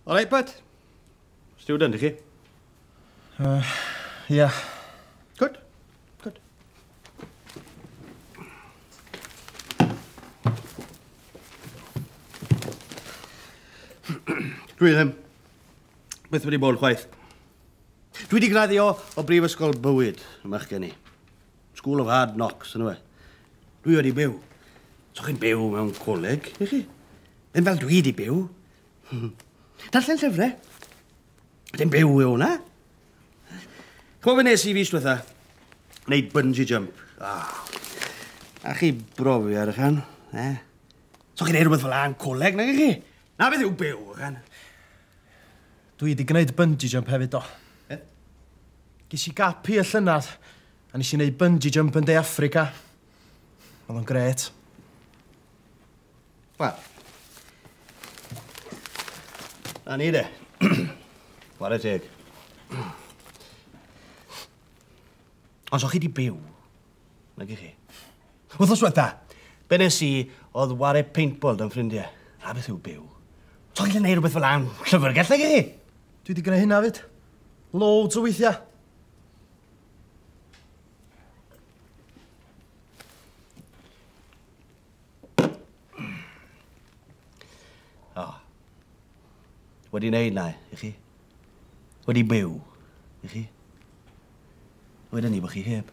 All right, bud? Stiwdant, i chi? Yeah. Good. Good. Dwi ddim. Beth wedi bod chwaith. Dwi wedi graddio o brifysgol bywyd ymach gen i. School of Hard Knocks, yn yw e. Dwi wedi byw. So chi'n byw mewn coleg, i chi? Ddim fel dwi wedi byw. Darllen llyfrau. Dim byw yw hwnna. Chwa fe nes i fis diwetha. Wneud bungee jump. A chi brofi ar eich han. So chi'n neud rhywbeth fel a'n coleg, nag chi? Na beth yw byw, eich han. Dwi wedi gwneud bungee jump hefyd, do. Ges i gapi y llynad, a nes i wneud bungee jump yn De Affrica. Oedd o'n gret. Wel. Na ni de. Wara teg. Ond so chi di byw, nag i chi? Wrthos wetha, be nes i oedd ware paintball dan ffrindiau. A beth yw byw? So chi'n neud rhywbeth fel am llyfrgell, nag i chi? Dwi wedi gwneud hynna fyd. Loads o weithiau. Wedi wneud na, i chi? Wedi byw, i chi? Wedyn ni bod chi heb.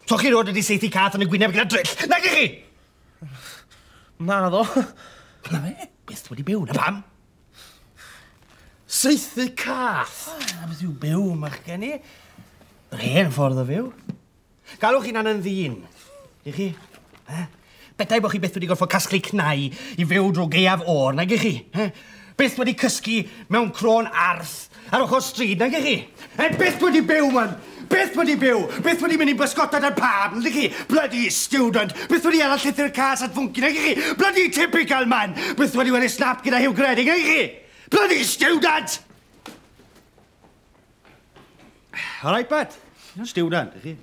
So chi roed wedi seithi cath yn y gwyneb gyda drill, nag i chi? Na ddo. Na fe? Beth wedi byw, na pam? Seithi cath. Na beth yw byw, mach gen i? Yr hen ffordd o fyw. Galwch chi'n anan ddyn, i chi? Betai bod chi beth wedi gorfod casglu cnau i fyw drwy geiaf o'r, nag i chi? Beth wedi cysgu mewn croen arth ar ochr stryd, nag i chi? Beth wedi byw, man? Beth wedi byw? Beth wedi mynd i bysgota da'r pab, nag i chi? Bloody Stiwdant. Beth wedi arall llythyr cas at fwnci, nag i chi? Bloody typical, man. Beth wedi wedi snap gyda hiw gredig, nag i chi? Bloody Stiwdant! All right, bud. Stiwdant, i chi?